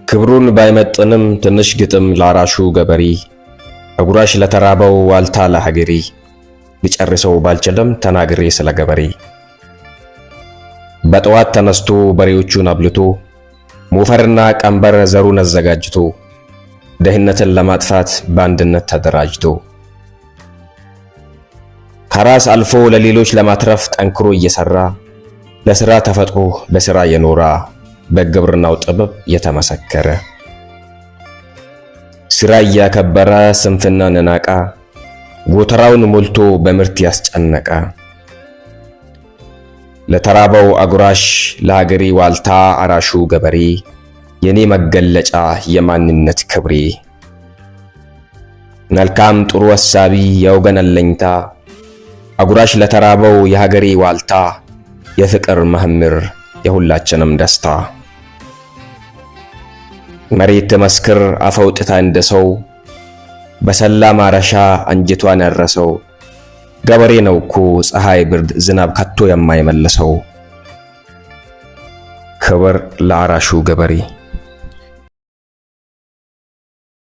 ክብሩን ባይመጥንም ትንሽ ግጥም ላራሹ ገበሬ አጉራሽ ለተራበው ዋልታ ለሀገሬ ሊጨርሰው ባልችልም ተናግሬ ስለ ገበሬ በጠዋት ተነስቶ በሬዎቹን አብልቶ ሞፈርና ቀንበር ዘሩን አዘጋጅቶ ደህነትን ለማጥፋት በአንድነት ተደራጅቶ ከራስ አልፎ ለሌሎች ለማትረፍ ጠንክሮ እየሰራ ለሥራ ተፈጥሮ በሥራ የኖራ በግብርናው ጥበብ የተመሰከረ ሥራ እያከበረ ስንፍናን ናቃ ጎተራውን ሞልቶ በምርት ያስጨነቀ ለተራበው አጉራሽ ለሀገሬ ዋልታ አራሹ ገበሬ የኔ መገለጫ የማንነት ክብሬ መልካም ጥሩ ወሳቢ የወገን አለኝታ አጉራሽ ለተራበው የሀገሬ ዋልታ የፍቅር መምህር የሁላችንም ደስታ መሬት መስክር አፈውጥታ እንደሰው በሰላ ማረሻ አንጀቷን ያረሰው ገበሬ ነው እኮ ፀሐይ ብርድ ዝናብ ከቶ የማይመልሰው። ክብር ለአራሹ ገበሬ።